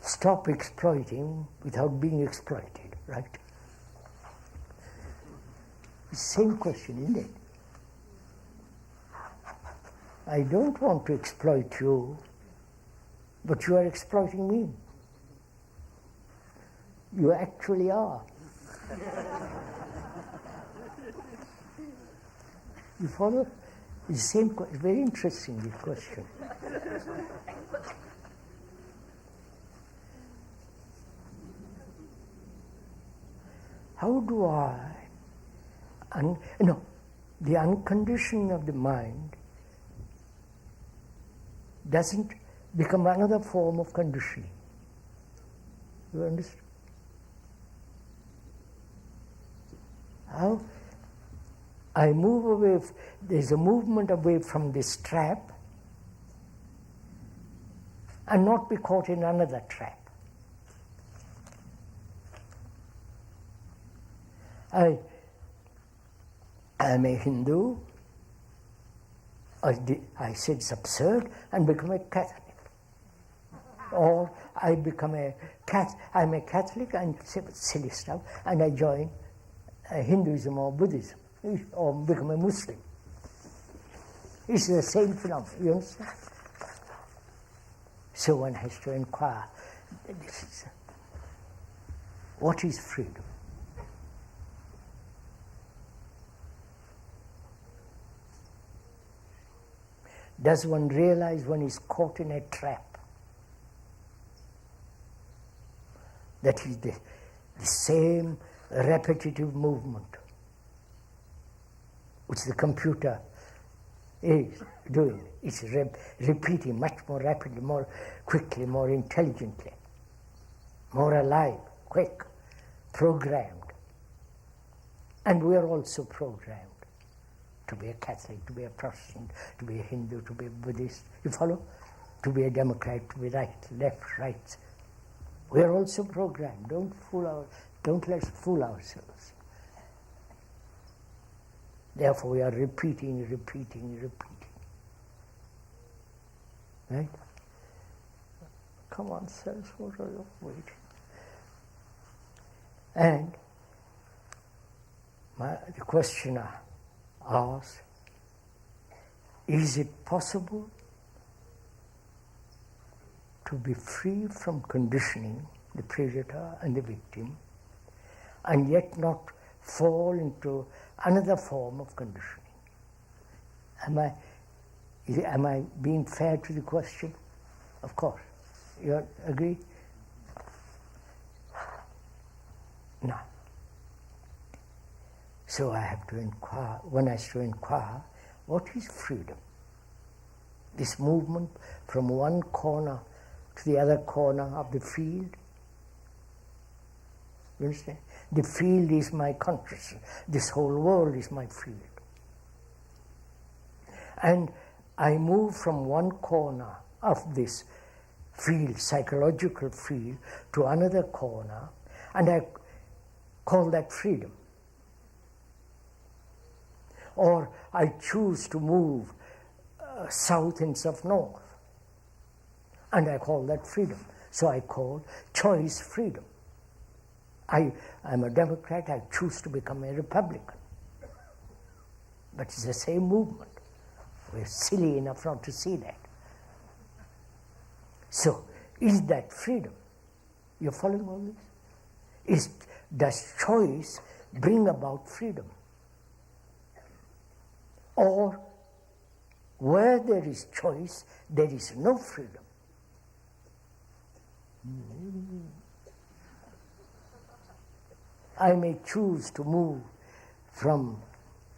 stop exploiting without being exploited, right? The same question, isn't it? I don't want to exploit you, but you are exploiting me. You actually are. You follow? It's the same question. Very interesting, this question. How do I, the unconditioning of the mind doesn't become another form of conditioning. You understand? How I move away, there's a movement away from this trap and not be caught in another trap. I am a Hindu, I said it's absurd, and become a Catholic. Or I become I'm a Catholic and say silly stuff, and I join Hinduism or Buddhism, or become a Muslim. It's the same phenomenon, you understand? So one has to inquire, what is freedom? Does one realize one is caught in a trap? That is the same repetitive movement which the computer is doing. It's repeating much more rapidly, more quickly, more intelligently, more alive, quick, programmed. And we are also programmed to be a Catholic, to be a Protestant, to be a Hindu, to be a Buddhist. You follow? To be a Democrat, to be right, left, right. We are also programmed. Don't let's fool ourselves. Therefore, we are repeating. Right? Come on, sirs, what are you waiting? And the questioner asks, is it possible to be free from conditioning, the predator and the victim, and yet not fall into another form of conditioning? Am I being fair to the question? Of course. You agree? Now, so I have to inquire, one has to inquire, what is freedom? This movement from one corner to the other corner of the field. You understand? The field is my consciousness. This whole world is my field. And I move from one corner of this field, psychological field, to another corner, and I call that freedom. Or I choose to move south instead of north, and I call that freedom. So I call choice freedom. I'm a Democrat, I choose to become a Republican. But it's the same movement. We're silly enough not to see that. So, is that freedom? You're following all this? Does choice bring about freedom? Or, where there is choice, there is no freedom. I may choose to move from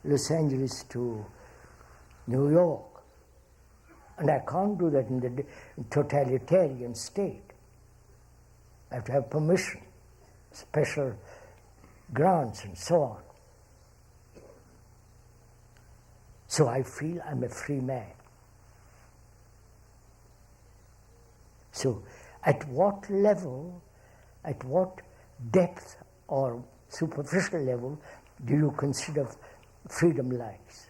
Los Angeles to New York, and I can't do that in the totalitarian state. I have to have permission, special grants and so on. So I feel I'm a free man. So at what level, at what depth or superficial level do you consider freedom lies?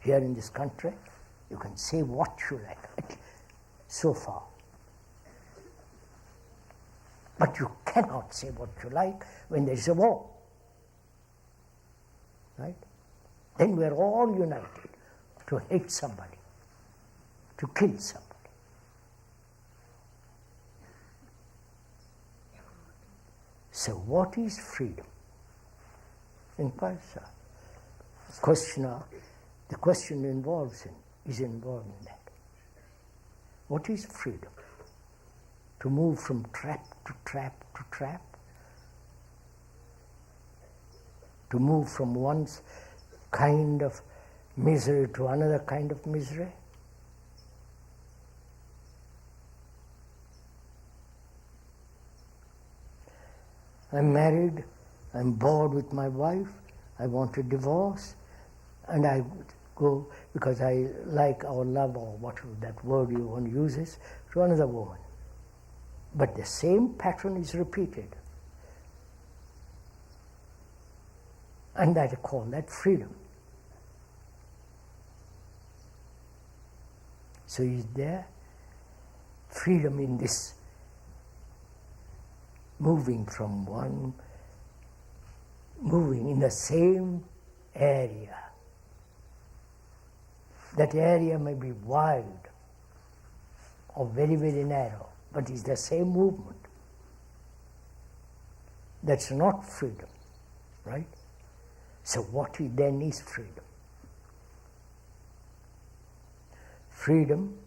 Here in this country, you can say what you like, so far. But you cannot say what you like when there is a war. Right? Then we're all united to hate somebody, to kill somebody. So what is freedom? Inquire, sir. The question is involved in that. What is freedom? To move from trap to trap to trap? To move from one kind of misery to another kind of misery? I'm married, I'm bored with my wife, I want a divorce, and I go, because I like or love or whatever that word you want to use is, to another woman. But the same pattern is repeated. And I call that freedom. So is there freedom in this moving in the same area? That area may be wide or very, very narrow, but it's the same movement. That's not freedom, right? So what then is freedom? Freedom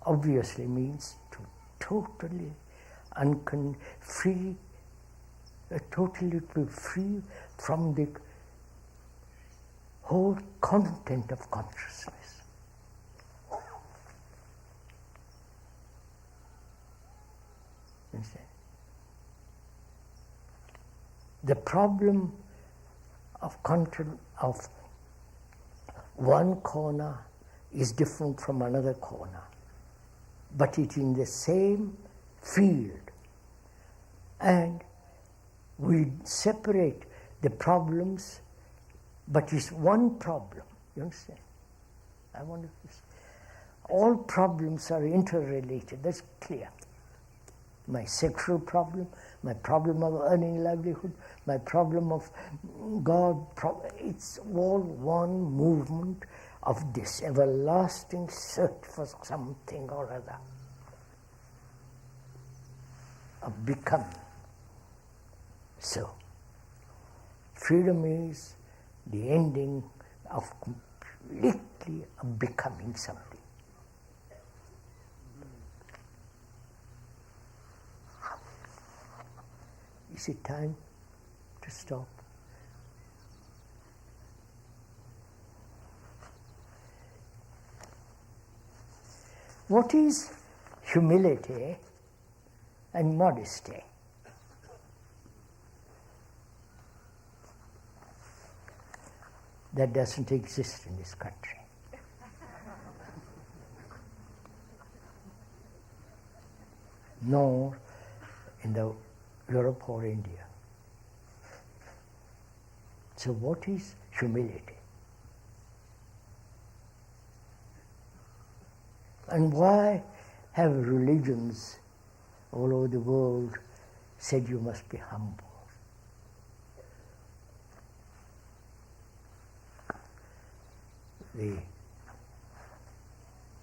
obviously means to totally totally be free from the whole content of consciousness. Understand? The problem of content of one corner is different from another corner, but it's in the same field. And we separate the problems, but it's one problem. You understand? I wonder if all problems are interrelated, that's clear. My sexual problem, my problem of earning livelihood, my problem of God, it's all one movement of this everlasting search for something or other, of becoming. So, freedom is the ending of completely of becoming something. Is it time to stop? What is humility and modesty? That doesn't exist in this country. Nor in the Europe or India. So what is humility? And why have religions all over the world said you must be humble? They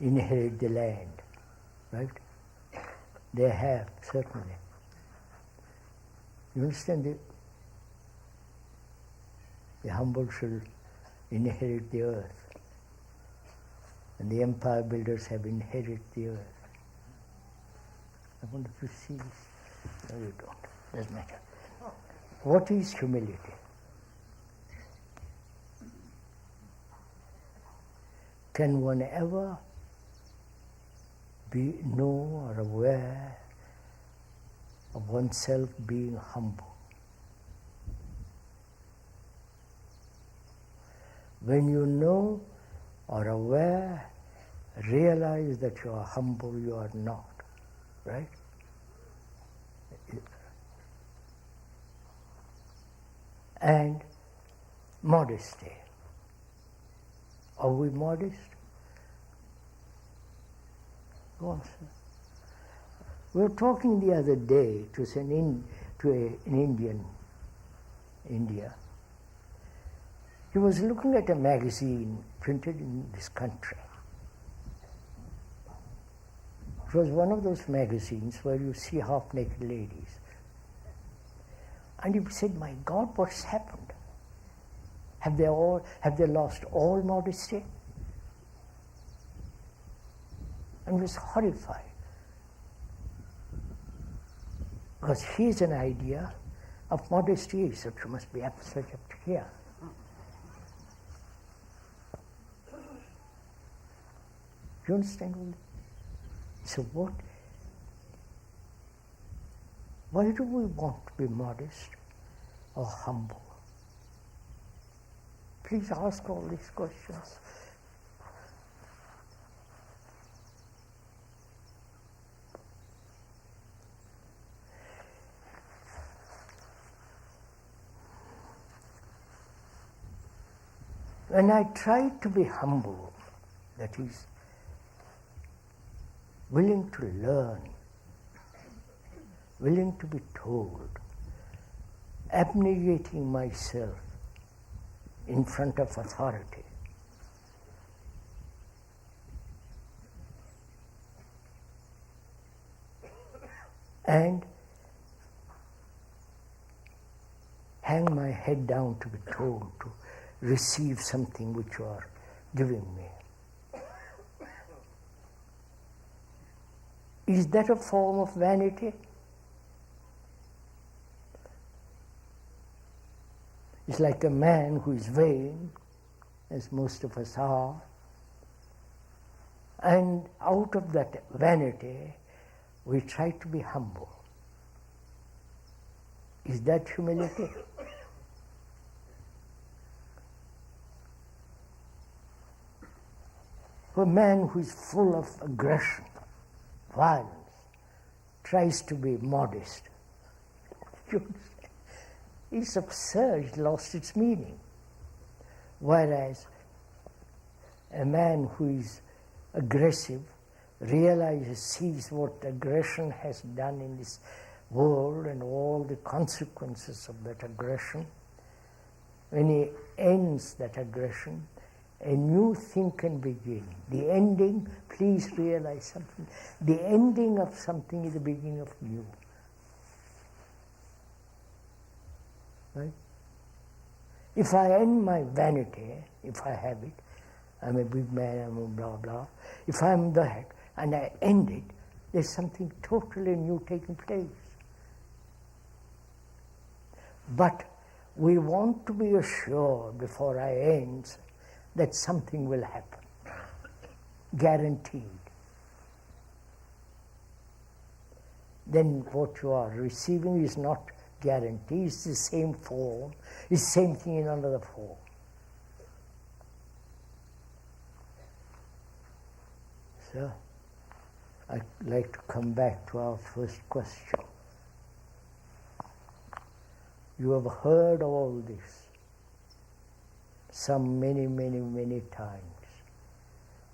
inherit the land, right? They have, certainly. You understand? The humble shall inherit the earth. And the empire builders have inherited the earth. I wonder if you see this. No, you don't. Doesn't matter. What is humility? Can one ever know or aware of oneself being humble? When you know or aware, realize that you are humble, you are not, right? And modesty. Are we modest? Go on, sir. We were talking the other day to an Indian, India. He was looking at a magazine printed in this country. It was one of those magazines where you see half-naked ladies. And he said, "My God, what's happened? Have they lost all modesty?" And he was horrified. Because here's an idea of modesty is that you must be absolutely up to here. You understand all that? So why do we want to be modest or humble? Please ask all these questions. When I try to be humble, that is, willing to learn, willing to be told, abnegating myself in front of authority, and hang my head down to be told to receive something which you are giving me. Is that a form of vanity? It's like a man who is vain, as most of us are, and out of that vanity we try to be humble. Is that humility? A man who is full of aggression, violence, tries to be modest. It's absurd, it lost its meaning. Whereas a man who is aggressive, realizes, sees what aggression has done in this world and all the consequences of that aggression, when he ends that aggression, a new thing can begin. The ending, please realize something, the ending of something is the beginning of new. Right? If I end my vanity, if I have it, I'm a big man, I'm a blah blah, if I'm that and I end it, there's something totally new taking place. But we want to be assured before I end that something will happen, guaranteed. Then what you are receiving is not guaranteed, it's the same form, it's the same thing in another form. So, I'd like to come back to our first question. You have heard all this, some many, many, many times.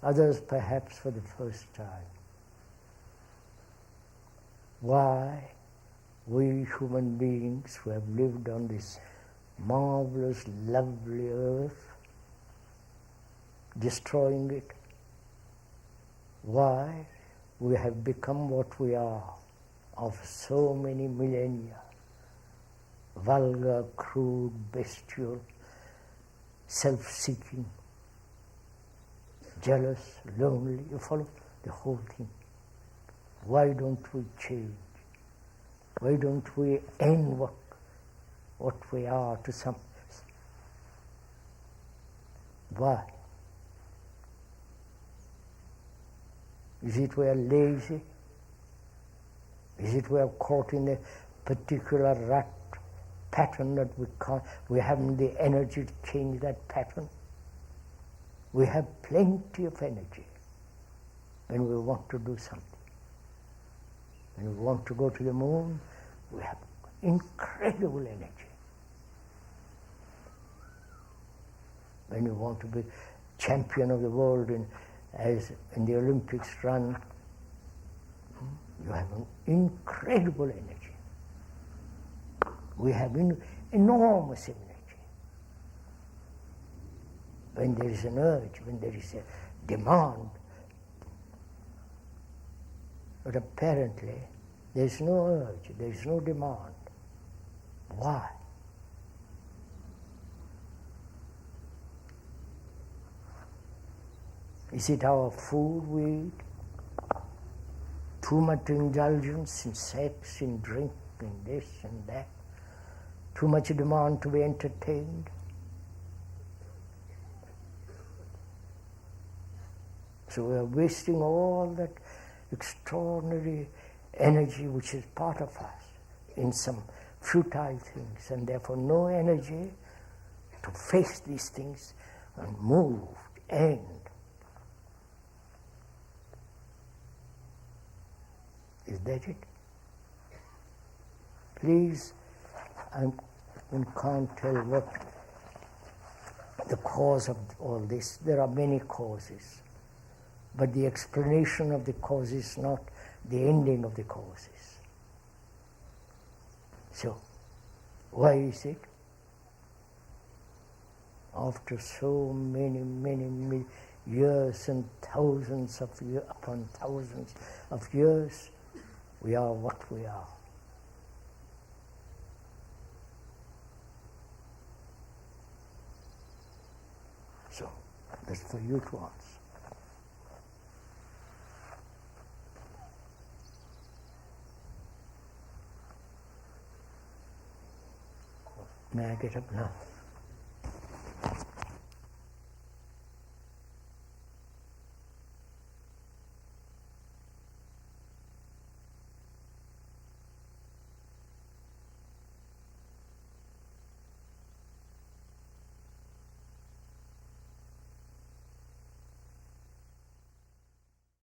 Others perhaps for the first time. Why we human beings who have lived on this marvelous, lovely earth, destroying it, why we have become what we are of so many millennia, vulgar, crude, bestial, self-seeking, jealous, lonely, you follow the whole thing. Why don't we change? Why don't we end what we are to some? Why? Is it we are lazy? Is it we are caught in a particular rut pattern that we haven't the energy to change that pattern? We have plenty of energy when we want to do something. When we want to go to the moon, we have incredible energy. When you want to be champion of the world as in the Olympics run, you have an incredible energy. We have enormous energy. When there is an urge, when there is a demand, but apparently there is no urge, there is no demand. Why? Is it our food we eat? Too much indulgence in sex, in drink, in this and that? Too much demand to be entertained? So we are wasting all that extraordinary energy which is part of us in some futile things, and therefore no energy to face these things and move, end. Is that it? Please, I can't tell what the cause of all this. There are many causes. But the explanation of the cause is not the ending of the causes. So, why is it? After so many, many, many years and thousands of years upon thousands of years, we are what we are. So, that's for you to answer. May I get up now?